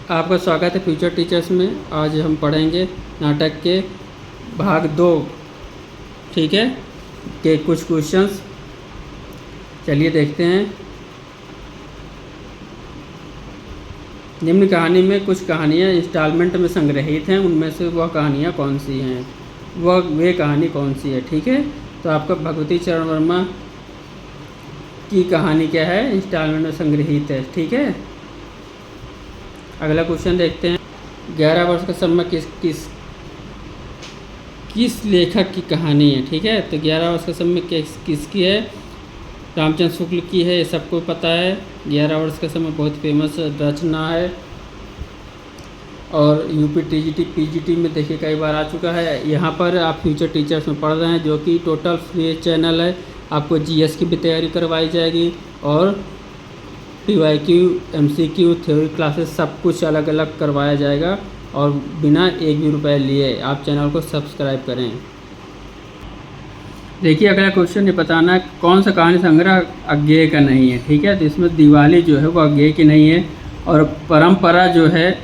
आपका स्वागत है फ्यूचर टीचर्स में। आज हम पढ़ेंगे नाटक के भाग 2, ठीक है, के कुछ क्वेश्चंस। चलिए देखते हैं। निम्न कहानी में कुछ कहानियाँ इंस्टॉलमेंट में संग्रहित हैं, उनमें से वह कहानियाँ कौन सी हैं, वे कहानी कौन सी है, ठीक है। तो आपका भगवती चरण वर्मा की कहानी क्या है, इंस्टॉलमेंट में संग्रहित है, ठीक है। अगला क्वेश्चन देखते हैं। 11 वर्ष का समय किस लेखक की कहानी है, ठीक है। तो 11 वर्ष का समय किसकी है, रामचंद्र शुक्ल की है, ये सबको पता है। 11 वर्ष का समय बहुत फेमस रचना है और यूपी टीजीटी पीजीटी में देखिए कई बार आ चुका है। यहाँ पर आप फ्यूचर टीचर्स में पढ़ रहे हैं, जो कि टोटल फ्री चैनल है। आपको जीएस की भी तैयारी करवाई जाएगी और पीवाईक्यू, एमसीक्यू, थ्योरी क्लासेस सब कुछ अलग अलग करवाया जाएगा और बिना एक भी रुपये लिए। आप चैनल को सब्सक्राइब करें। देखिए अगला क्वेश्चन ये बताना है कौन सा कहानी संग्रह अज्ञेय का नहीं है, ठीक है। तो इसमें दिवाली जो है वो अज्ञेय की नहीं है और परंपरा जो है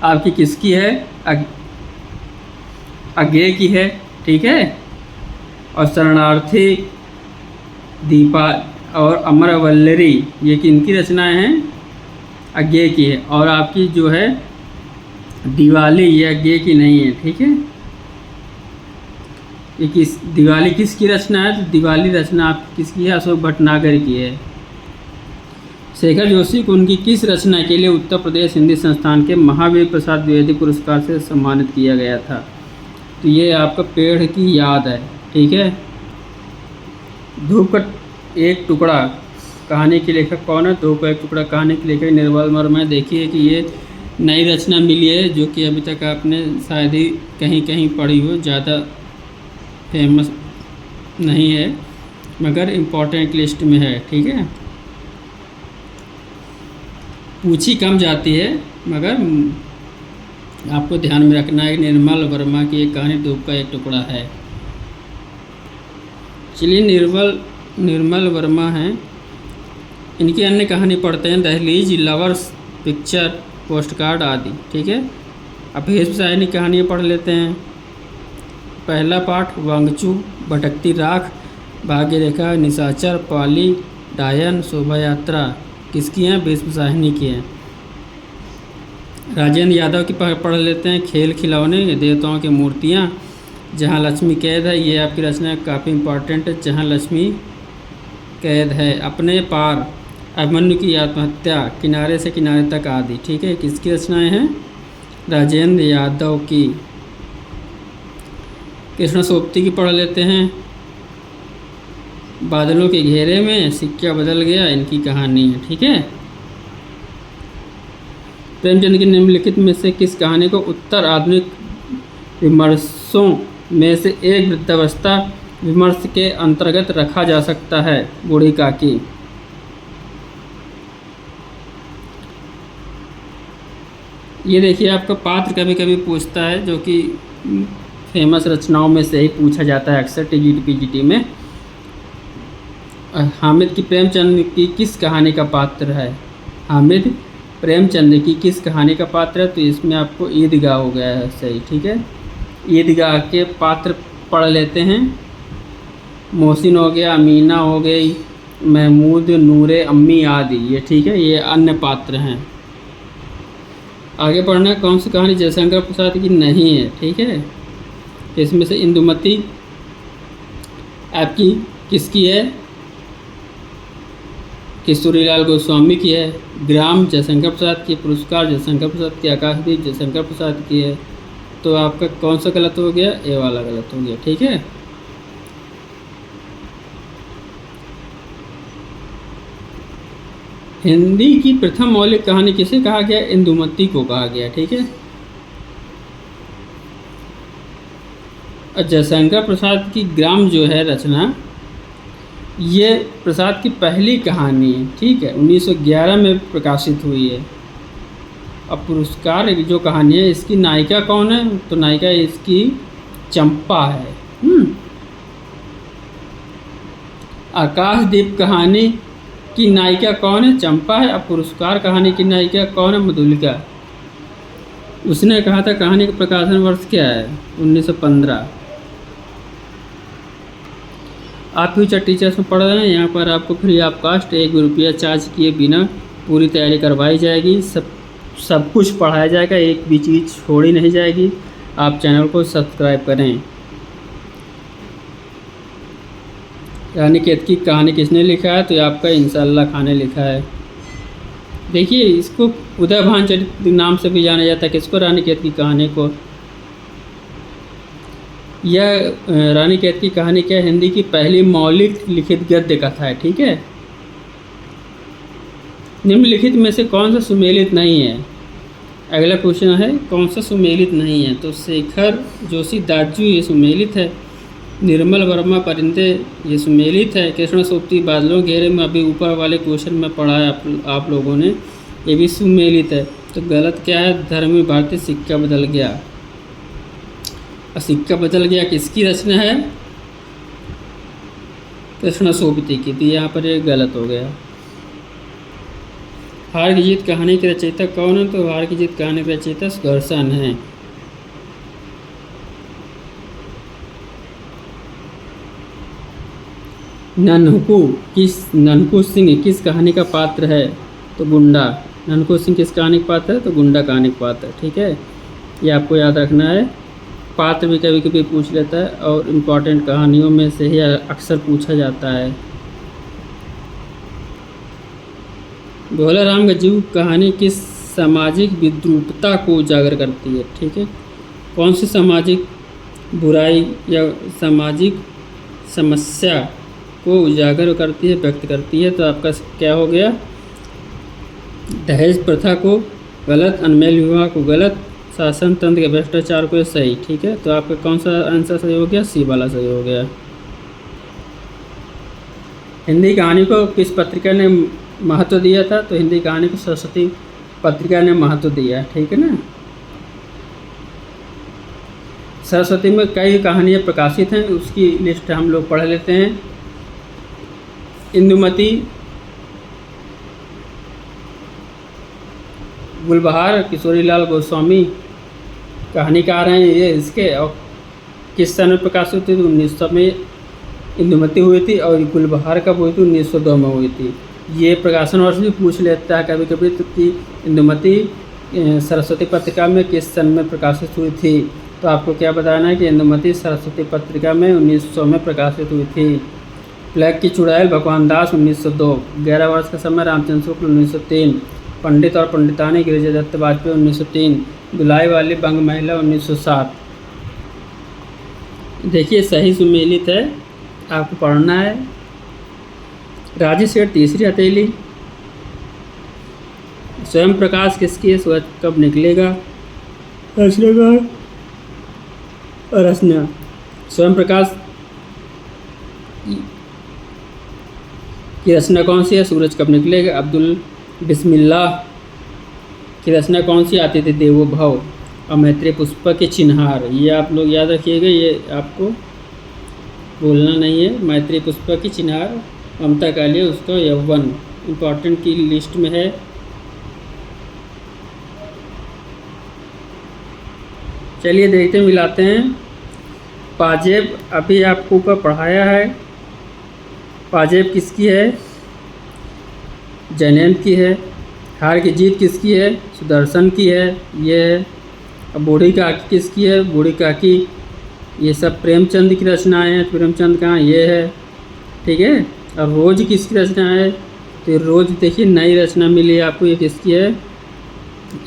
आपकी किसकी है, अज्ञेय की है, ठीक है। और शरणार्थी, दीपा और अमरवल्लरी ये किनकी रचनाएं हैं, अज्ञेय की है। और आपकी जो है दिवाली ये अज्ञेय की नहीं है, ठीक है। ये दिवाली किसकी रचना है, तो दिवाली रचना आप किसकी है, अशोक भटनागर की है। शेखर जोशी को उनकी किस रचना के लिए उत्तर प्रदेश हिंदी संस्थान के महावीर प्रसाद द्विवेदी पुरस्कार से सम्मानित किया गया था, तो ये आपका पेड़ की याद है, ठीक है। धूप का एक टुकड़ा कहानी के लेखक कौन है, धूप का एक टुकड़ा कहानी के लेखक निर्मल वर्मा। देखिए कि ये नई रचना मिली है जो कि अभी तक आपने शायद ही कहीं कहीं पढ़ी हो, ज़्यादा फेमस नहीं है मगर इम्पोर्टेंट लिस्ट में है, ठीक है। पूछी कम जाती है मगर आपको ध्यान में रखना है। निर्मल वर्मा की एक कहानी धूप का एक टुकड़ा है। चलिए निर्मल वर्मा हैं, इनकी अन्य कहानी पढ़ते हैं। दहलीज, लवर्स, पिक्चर, पोस्टकार्ड आदि, ठीक है। अब भेषभूषायनी कहानियाँ पढ़ लेते हैं। पहला पाठ वांगचू, भटकती राख, भाग्यरेखा, निशाचर, पाली, डायन, शोभा यात्रा किसकी हैं, भेषभूषायनी की हैं। राजेंद्र यादव की पढ़ लेते हैं। खेल खिलौने, देवताओं की मूर्तियाँ, जहाँ लक्ष्मी कैद है, ये आपकी रचना काफ़ी इम्पॉर्टेंट है, जहाँ लक्ष्मी कैद है। अपने पार, अभिमन्यु की आत्महत्या, किनारे से किनारे तक आदि, ठीक है। किसकी रचनाएं हैं, राजेंद्र यादव की। कृष्ण सोबती की पढ़ लेते हैं। बादलों के घेरे में, सिक्का बदल गया, इनकी कहानी है, ठीक है। प्रेमचंद की निम्नलिखित में से किस कहानी को उत्तर आधुनिक विमर्शों में से एक वृद्धावस्था विमर्श के अंतर्गत रखा जा सकता है, बूढ़ी काकी। ये देखिए आपका पात्र कभी कभी पूछता है, जो कि फेमस रचनाओं में से ही पूछा जाता है अक्सर टीजीटी पीजीटी में। हामिद की प्रेमचंद की किस कहानी का पात्र है, हामिद प्रेमचंद की किस कहानी का पात्र है, तो इसमें आपको ईदगाह हो गया है सही, ठीक है। ईदगाह के पात्र पढ़ लेते हैं। मोहसिन हो गया, अमीना हो गई, महमूद, नूरे, अम्मी आदि, ये ठीक है, ये अन्य पात्र हैं। आगे पढ़ना है कौन सी कहानी जयशंकर प्रसाद की नहीं है, ठीक है। इसमें से इंदुमती आपकी किसकी है, किशोरीलाल गोस्वामी की है। ग्राम जयशंकर प्रसाद की, पुरस्कार जयशंकर प्रसाद की, आकाशदीप जयशंकर प्रसाद की है। तो आपका कौन सा गलत हो गया, ए वाला गलत हो गया, ठीक है। हिंदी की प्रथम मौलिक कहानी किसे कहा गया, इंदुमती को कहा गया, ठीक है। जयशंकर प्रसाद की ग्राम जो है रचना, ये प्रसाद की पहली कहानी है, ठीक है, 1911 में प्रकाशित हुई है। अब पुरस्कार जो कहानी है, इसकी नायिका कौन है, तो नायिका इसकी चंपा है। आकाशदीप कहानी की नायिका कौन है? चंपा है। अब पुरस्कार कहानी की नायिका कौन है? मधुलिका। उसने कहा था कहानी का प्रकाशन वर्ष क्या है? 1915। आप फ्यूचर टीचर्स में पढ़ रहे हैं, यहाँ पर आपको फ्री ऑफ कास्ट 1 भी रुपया चार्ज किए बिना पूरी तैयारी करवाई जाएगी। सब कुछ पढ़ाया जाएगा, एक भी चीज़ छोड़ी नहीं जाएगी। आप चैनल को सब्सक्राइब करें। रानीखेत की कहानी किसने लिखा है? तो ये आपका इंशाअल्लाह खान ने लिखा है। देखिए, इसको उदय भानचरित नाम से भी जाना जाता है। किसको? रानीखेत की कहानी को। यह रानीखेत की कहानी क्या है? हिंदी की पहली मौलिक लिखित गद्य कथा है। ठीक है। निम्नलिखित में से कौन सा सुमेलित नहीं है? अगला क्वेश्चन है कौन सा सुमेलित नहीं है? तो शेखर जोशी दाजू ये सुमेलित है। निर्मल वर्मा परिंदे ये सुमेलित है। कृष्ण सोबती बादलों घेरे में अभी ऊपर वाले क्वेश्चन में पढ़ा है आप लोगों ने, ये भी सुमेलित है। तो गलत क्या है? धर्मी भारती सिक्का बदल गया। और सिक्का बदल गया किसकी रचना है? कृष्ण सोबती की। तो यहाँ पर ये गलत हो गया। हार की जीत कहानी के रचयिता कौन है? तो हार की जीत कहानी के रचयिता सुदर्शन है। नन्हकू सिंह किस कहानी का पात्र है? तो गुंडा। नन्हकू सिंह किस कहानी का पात्र है? तो गुंडा कहानी का पात्र। ठीक है, ये आपको याद रखना है। पात्र भी कभी कभी पूछ लेता है और इम्पॉर्टेंट कहानियों में से ही अक्सर पूछा जाता है। भोला राम गज्जू कहानी किस सामाजिक विद्रूपता को उजागर करती है? ठीक है, कौन सी सामाजिक बुराई या सामाजिक समस्या को उजागर करती है, व्यक्त करती है? तो आपका क्या हो गया? दहेज प्रथा को गलत, अनमेल विवाह को गलत, शासन तंत्र के भ्रष्टाचार को सही। ठीक है, तो आपका कौन सा आंसर सही हो गया? सी वाला सही हो गया। हिंदी कहानी को किस पत्रिका ने महत्व दिया था? तो हिंदी कहानी को सरस्वती पत्रिका ने महत्व दिया। ठीक है ना। सरस्वती में कई कहानियाँ प्रकाशित हैं, उसकी लिस्ट हम लोग पढ़ लेते हैं। इंदुमती, गुलबहार किशोरीलाल गोस्वामी कहानीकार हैं ये इसके। और किस सन में प्रकाशित हुई थी? 1900 में इंदुमती हुई थी। और गुलबहार कब हुई थी? 1902 में हुई थी। ये प्रकाशन वर्ष भी पूछ लेता है कभी कभी, तो कि इंदुमती सरस्वती पत्रिका में किस सन में प्रकाशित हुई थी? तो आपको क्या बताना है कि इंदुमती सरस्वती पत्रिका में 1900 में प्रकाशित हुई थी। प्लेग की चुड़ैल भगवान दास 1902। 11 वर्ष का समय रामचंद्र शुक्ल 1903। पंडित और पंडितानी गिरिजा दत्त वाजपेयी 1903। दुलाई वाली बंग महिला 1907। देखिए, सही सुमेलित है, आपको पढ़ना है। राजी सेठ तीसरी हथेली। स्वयं प्रकाश किसकी है? सूरज कब निकलेगा? रचना स्वयं प्रकाश की रचना कौन सी है? सूरज कब निकलेगा। अब्दुल बिस्मिल्लाह की रचना कौन सी? आती थी देवो भव। और मैत्रेय पुष्पक के चिन्हार, ये आप लोग याद रखिएगा, ये आपको बोलना नहीं है। मैत्रेय पुष्पक की चिन्हार, ममता कालिया उसका यौवन इम्पॉर्टेंट की लिस्ट में है। चलिए देखते हैं, मिलाते हैं। पाजेब अभी आपको ऊपर पढ़ाया है। पाजेब किसकी है? जैनैन की है। हार की जीत किसकी है? सुदर्शन की है। ये है। अब बूढ़ी काकी किसकी है? बूढ़ी काकी ये सब प्रेमचंद की रचनाएं हैं। प्रेमचंद कहाँ? ये है। ठीक है। अब रोज किसकी रचना है? तो रोज देखिए नई रचना मिली आपको, ये किसकी है?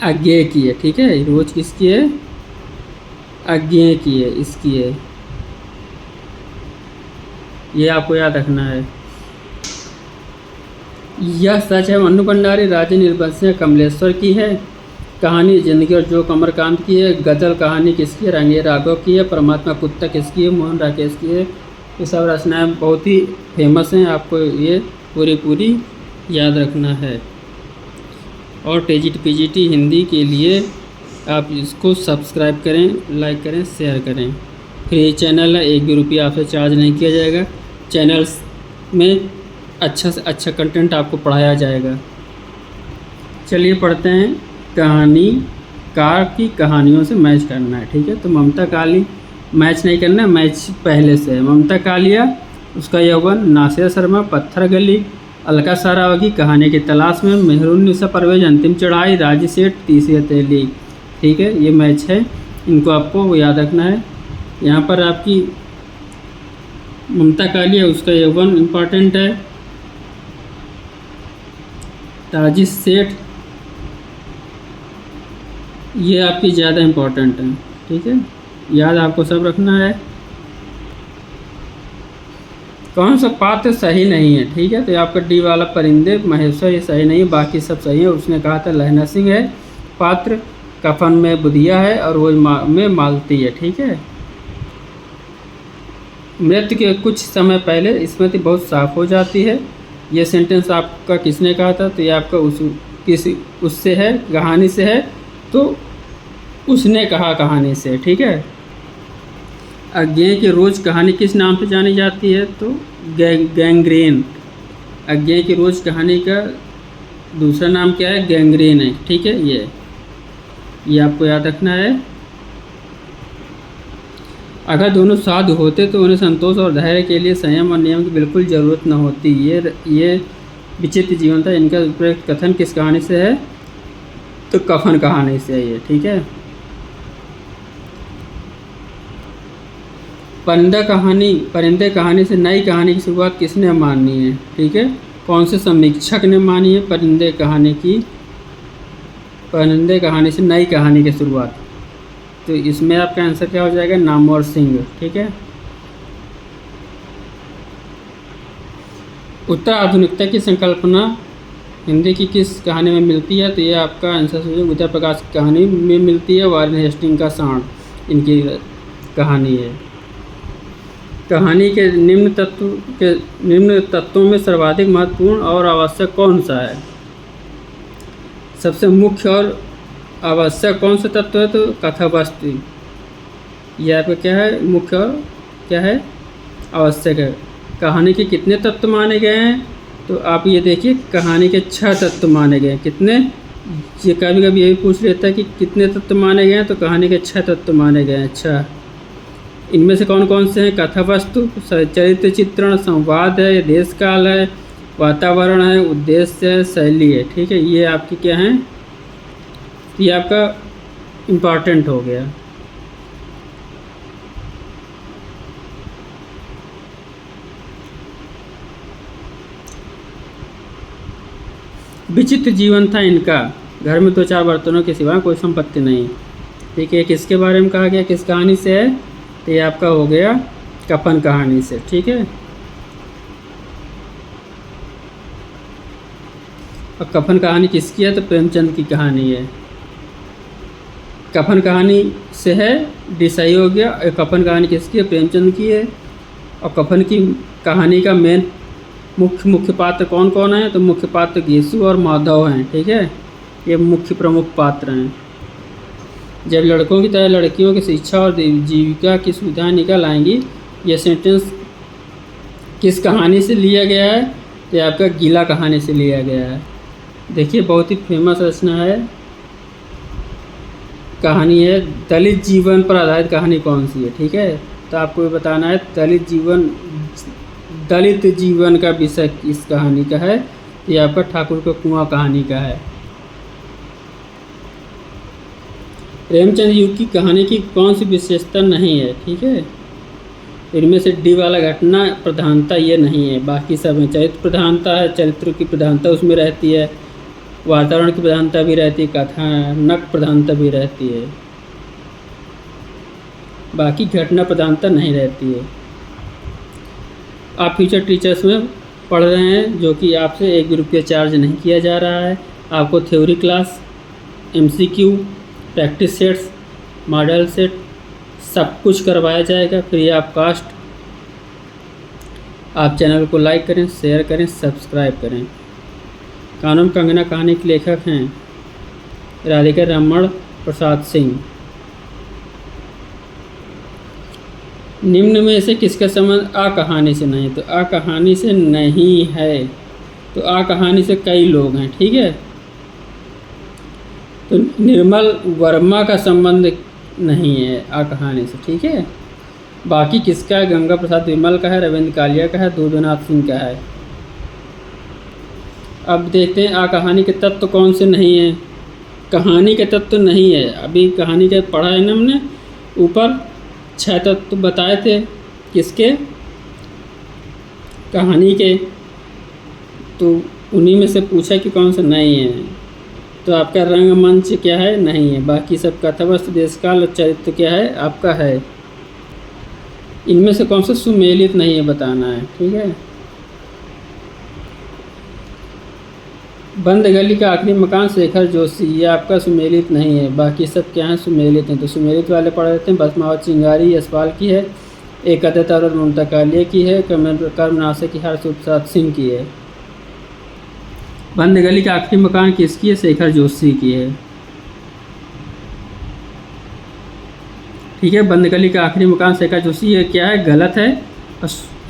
अज्ञेय की है। ठीक है, रोज किसकी है? अज्ञेय की है, इसकी है। ये आपको याद रखना है। यह सच है मन्नू भंडारी राजे निर्बंसिया कमलेश्वर की है। कहानी जिंदगी और जोक अमरकांत की है। गजल कहानी किसकी है? रंगे राघव की है। परमात्मा कुत्ता किसकी है? मोहन राकेश की है। ये सब रचनाएं बहुत ही फेमस हैं, आपको ये पूरी याद रखना है। और पीजीटी हिंदी के लिए आप इसको सब्सक्राइब करें, लाइक करें, शेयर करें। फ्री चैनल है, 1 भी रुपया आपसे चार्ज नहीं किया जाएगा। चैनल्स में अच्छा से अच्छा कंटेंट आपको पढ़ाया जाएगा। चलिए पढ़ते हैं। कहानीकार की कहानियों से मैच करना है, ठीक है। तो ममता काली मैच नहीं करना, मैच पहले से है। ममता कालिया, उसका यौवन, नासिर शर्मा, पत्थर गली, अलका सारावगी, कहानी की तलाश में, मेहरुन्निसा परवेज, अंतिम चढ़ाई, राजी सेठ, तीसरी हथेली, ठीक है। ये मैच है, इनको आपको याद रखना है। यहाँ पर आपकी ममता कालिया, उसका यौवन इम्पॉर्टेंट है। राजी सेठ, ये आपकी ज़्यादा इम्पोर्टेंट है, ठीक है। याद आपको सब रखना है। कौन सा पात्र सही नहीं है, ठीक है। तो आपका डी वाला परिंदे महेश्वर, ये सही नहीं है, बाकी सब सही है। उसने कहा था लहना सिंह है पात्र, कफन में बुधिया है और वो में मालती है, ठीक है। मृत्यु के कुछ समय पहले स्मृति बहुत साफ हो जाती है, ये सेंटेंस आपका किसने कहा था? तो ये आपका उससे है, कहानी से है, तो उसने कहा कहानी से, ठीक है। अज्ञेय की रोज़ कहानी किस नाम से जानी जाती है? तो गैंग्रीन। अज्ञेय की रोज़ कहानी का दूसरा नाम क्या है? गैंग्रीन है, ठीक है। ये आपको याद रखना है। अगर दोनों साधु होते तो उन्हें संतोष और धैर्य के लिए संयम और नियम की बिल्कुल ज़रूरत न होती। ये विचित्र जीवन था। इनका उपयुक्त कथन किस कहानी से है? तो कफन कहानी से है ये, ठीक है। परिंदे कहानी से नई कहानी की शुरुआत किसने मानी है? ठीक है, कौन से समीक्षक ने मानी है परिंदे कहानी से नई कहानी की शुरुआत? तो इसमें आपका आंसर क्या हो जाएगा? नामवर सिंह, ठीक है। उत्तर आधुनिकता की संकल्पना हिंदी की किस कहानी में मिलती है? तो ये आपका आंसर उदय प्रकाश की कहानी में मिलती है। वारेन हेस्टिंग का सांड इनकी कहानी है। कहानी के निम्न तत्वों में सर्वाधिक महत्वपूर्ण और आवश्यक कौन सा है? सबसे मुख्य और आवश्यक कौन सा तत्व है? तो कथावस्तु। यह आपका क्या है? मुख्य और क्या है? आवश्यक है। कहानी के कितने तत्व माने गए हैं? तो आप ये देखिए, कहानी के 6 तत्व माने गए हैं। कितने? ये कभी कभी यही पूछ लेता है कि कितने तत्व माने गए हैं, तो कहानी के 6 तत्व माने गए हैं। 6। इनमें से कौन कौन से हैं? कथावस्तु, चरित्र चित्रण, संवाद है, देश काल है, वातावरण है, उद्देश्य है, शैली है, ठीक है। ये आपकी क्या है? ये आपका इम्पॉर्टेंट हो गया। विचित्र जीवन था इनका, घर में 2-4 बर्तनों के सिवा कोई संपत्ति नहीं, ठीक है। किसके बारे में कहा गया? किस कहानी से है? तो ये आपका हो गया कफन कहानी से, ठीक है। और कफन कहानी किसकी है? तो प्रेमचंद की कहानी है। कफन कहानी से है, डी सही हो गया। कफन कहानी किसकी है? प्रेमचंद की है। और कफन की कहानी का मेन मुख्य पात्र कौन कौन है? तो मुख्य पात्र घेसु और माधव हैं, ठीक है। ये मुख्य प्रमुख पात्र हैं। जब लड़कों की तरह लड़कियों की शिक्षा और जीविका की सुविधाएं निकल आएंगी, यह सेंटेंस किस कहानी से लिया गया है? तो ये आपका गीला कहानी से लिया गया है। देखिए, बहुत ही फेमस रचना है, कहानी है। दलित जीवन पर आधारित कहानी कौन सी है? ठीक है, तो आपको ये बताना है दलित जीवन का विषय किस कहानी का है? ये आपका ठाकुर का कुआं कहानी का है। प्रेमचंद युग की कहानी की कौन सी विशेषता नहीं है? ठीक है, इनमें से डी वाला घटना प्रधानता ये नहीं है, बाकी सब में चरित्र प्रधानता है, चरित्र की प्रधानता उसमें रहती है, वातावरण की प्रधानता भी रहती है, कथानक प्रधानता भी रहती है, बाकी घटना प्रधानता नहीं रहती है। आप फ्यूचर टीचर्स में पढ़ रहे हैं, जो कि आपसे 1 भी रुपया चार्ज नहीं किया जा रहा है। आपको theory class, MCQ, practice sets, model set सब कुछ करवाया जाएगा फ्री ऑफ कॉस्ट। आप चैनल को लाइक करें, शेयर करें, सब्सक्राइब करें। कानून कंगना कहानी के लेखक हैं राधिका रमण प्रसाद सिंह। निम्न में से किसका संबंध आ कहानी से नहीं है? तो आ कहानी से नहीं है। तो आ कहानी से कई लोग हैं, ठीक है। तो निर्मल वर्मा का संबंध नहीं है आ कहानी से, ठीक है। बाकी किसका है? गंगा प्रसाद विमल का है, रविंद्र कालिया का है, दूधनाथ सिंह का है। अब देखते हैं आ कहानी के तत्व कौन से नहीं है। कहानी के तत्व नहीं है, अभी कहानी के पढ़ा है ना हमने, ऊपर 6 तत्व बताए थे किसके, कहानी के। तो उन्हीं में से पूछा कि कौन सा नहीं है। तो आपका रंगमंच क्या है? नहीं है। बाकी सब कथावस्तु, देशकाल और चरित्र क्या है? आपका है। इनमें से कौन सा सुमेलित नहीं है बताना है, ठीक है। बंद गली का आखिरी मकान शेखर जोशी, ये आपका सुमेलित नहीं है। बाकी सब क्या है? सुमेलित हैं। तो सुमेलित वाले पढ़ लेते हैं। भस्मावत चिंगारी यशपाल की है, एक अद्वैत और ममता कालिया की है, कर्मनाशक की हर्ष प्रसाद सिंह की है। बंद गली का आखिरी मकान किसकी है? शेखर जोशी की है, ठीक है। बंद गली का आखिरी मकान शेखर जोशी, ये क्या है? गलत है।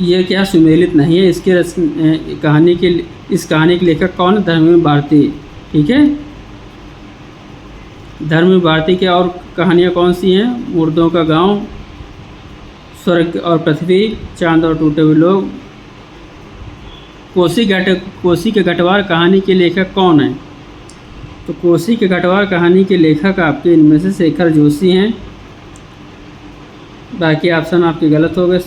ये क्या? सुमेलित नहीं है। इसके इस कहानी के लेखक कौन है? धर्मवीर भारती, ठीक है। धर्मवीर भारती के और कहानियाँ कौन सी हैं? मुर्दों का गांव, स्वर्ग और पृथ्वी, चांद और टूटे हुए लोग। कोसी के घटवार कहानी के लेखक कौन है? तो कोसी के घटवार कहानी के लेखक आपके इनमें से शेखर जोशी हैं। बाकी ऑप्शन आपके गलत हो गए।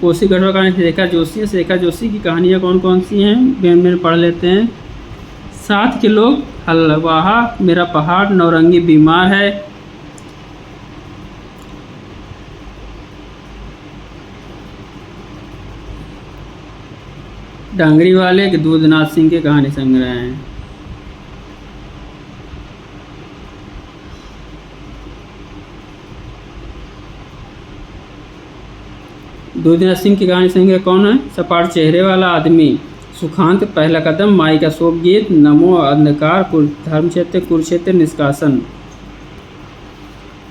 कोसी गढ़वा कहानी शेखर जोशी है। शेखर जोशी की कहानियाँ कौन कौन सी हैं? में पढ़ लेते हैं। 7 के लोग, हलवाहा, मेरा पहाड़, नौरंगी बीमार है, डांगरी वाले के दूधनाथ सिंह के कहानी संग्रह हैं। दूधनाथ सिंह की कहानी संग्रह कौन है? सपाट चेहरे वाला आदमी, सुखांत, पहला कदम, माई का शोक गीत, नमो अंधकार, धर्मक्षेत्र, कुरुक्षेत्र, निष्कासन।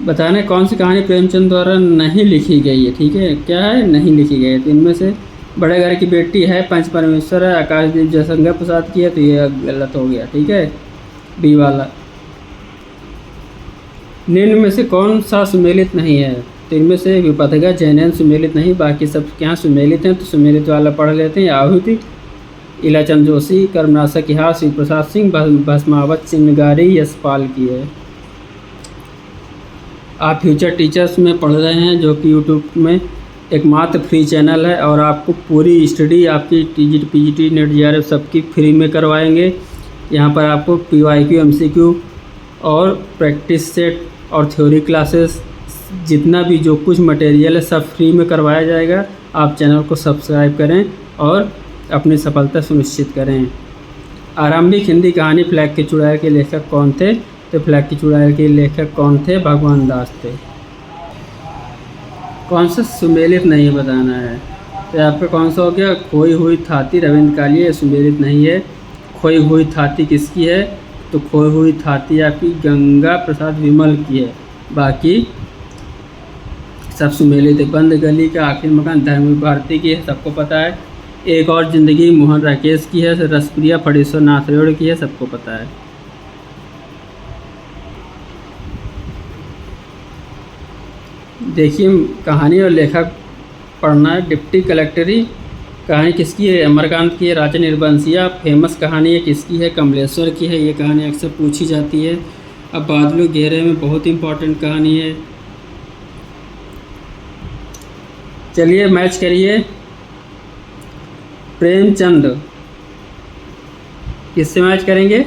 बताने कौन सी कहानी प्रेमचंद द्वारा नहीं लिखी गई है, ठीक है। क्या है? नहीं लिखी गई है। तो इनमें से बड़े घर की बेटी है, पंच परमेश्वर है, आकाशदीप जयशंकर प्रसाद की है, तो ये गलत हो गया, ठीक है, बी वाला। निम्न में से कौन सा सुमेलित नहीं है? तो इनमें से विपथगा जैनयन सुमेलित नहीं, बाकी सब क्या सुमेलित हैं। तो सुमेलित वाला पढ़ लेते हैं। आहुति, इलाचंद जोशी, कर्मनाशक की हार, शिव प्रसाद सिंह, भस्मावत चिंगारी यशपाल की है। आप फ्यूचर टीचर्स में पढ़ रहे हैं, जो कि यूट्यूब में एकमात्र फ्री चैनल है, और आपको पूरी स्टडी आपकी टीजीटी, पीजीटी, नेट, जेआरएफ सबकी फ्री में करवाएंगे। यहाँ पर आपको पीवाईक्यू, एमसीक्यू और प्रैक्टिस सेट और थ्योरी क्लासेस, जितना भी जो कुछ मटेरियल है सब फ्री में करवाया जाएगा। आप चैनल को सब्सक्राइब करें और अपनी सफलता सुनिश्चित करें। आरंभिक हिंदी कहानी फ्लैग के चुड़ैल के लेखक कौन थे? तो फ्लैग की चुड़ैल के लेखक कौन थे? भगवान दास थे। कौन सा सुमेलित नहीं बताना है? तो आपका कौन सा हो गया? खोई हुई थाती, रविंद्र कालिया, ये सुमेलित नहीं है। खोई हुई थाती किसकी है? तो खोई हुई थाती आपकी गंगा प्रसाद विमल की है। बाकी सब सुमेलित है। बंद गली का आखिरी मकान धर्मवीर भारती की है, सबको पता है। एक और ज़िंदगी मोहन राकेश की है। रसप्रिया फणीश्वर नाथरेड़ की है, सबको पता है। देखिए, कहानी और लेखक पढ़ना है। डिप्टी कलेक्टरी कहानी किसकी है? अमरकांत की है। राजा निर्बंसिया फेमस कहानी है, किसकी है? कमलेश्वर की है। ये कहानी अक्सर पूछी जाती है। अब बादलों घेरे में बहुत इंपॉर्टेंट कहानी है। चलिए मैच करिए। प्रेमचंद किससे मैच करेंगे?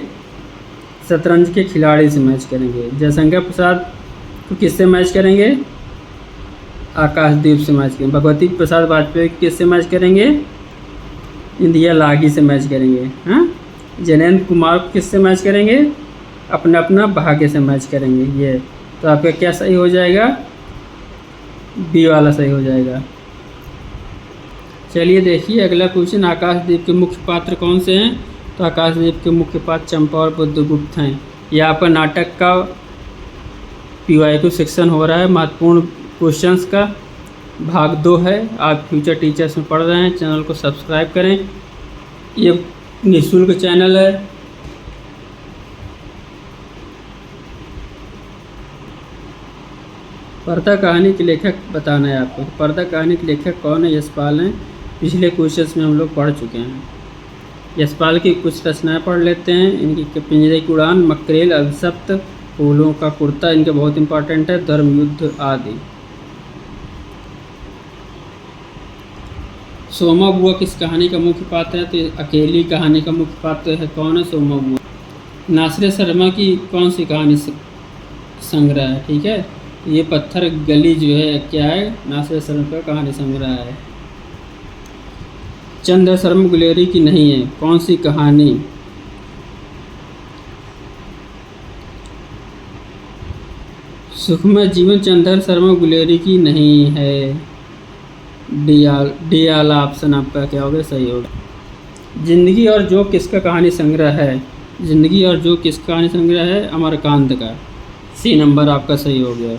शतरंज के खिलाड़ी से मैच करेंगे। जयशंकर प्रसाद को किससे मैच करेंगे? आकाशदीप से मैच करेंगे। भगवती प्रसाद वाजपेयी किससे मैच करेंगे? इंदिरा लागी से मैच करेंगे। हाँ, जैनेन्द्र कुमार को किससे मैच करेंगे? अपना अपना भाग्य से मैच करेंगे। ये तो आपका क्या सही हो जाएगा? बी वाला सही हो जाएगा। चलिए देखिए अगला क्वेश्चन। आकाशदीप के मुख्य पात्र कौन से हैं? तो आकाशदीप के मुख्य पात्र चंपा और बुद्धगुप्त हैं। यहाँ पर नाटक का पीवाईक्यू सेक्शन हो रहा है, महत्वपूर्ण क्वेश्चंस का। भाग 2 है। आप फ्यूचर टीचर्स में पढ़ रहे हैं, चैनल को सब्सक्राइब करें। ये निःशुल्क चैनल है। पर्दा कहानी के लेखक बताना है आपको। पर्दा कहानी के लेखक कौन है? यशपाल हैं। पिछले क्वेश्चंस में हम लोग पढ़ चुके हैं। यशपाल की कुछ रचनाएं पढ़ लेते हैं। इनकी पिंजरे की उड़ान, मक्रेल, अभिशप्त, फूलों का कुर्ता, इनके बहुत इंपॉर्टेंट है, धर्मयुद्ध आदि। सोमा बुआ किस कहानी का मुख्य पात्र है? तो अकेली कहानी का मुख्य पात्र है। कौन है? सोमा बुआ। नासिर शर्मा की कौन सी कहानी संग्रह है? ठीक है, ये पत्थर गली जो है क्या है? नासिर शर्मा का कहानी संग्रह है। चंद्र शर्मा गुलेरी की नहीं है। कौन सी कहानी? सुखमय जीवन चंद्र शर्मा गुलेरी की नहीं है। डी वाला ऑप्शन आपका क्या होगा? सही होगा। जिंदगी और जोक किसका कहानी संग्रह है? जिंदगी और जोक किसका कहानी संग्रह है? अमरकांत का। सी नंबर आपका सही हो गया।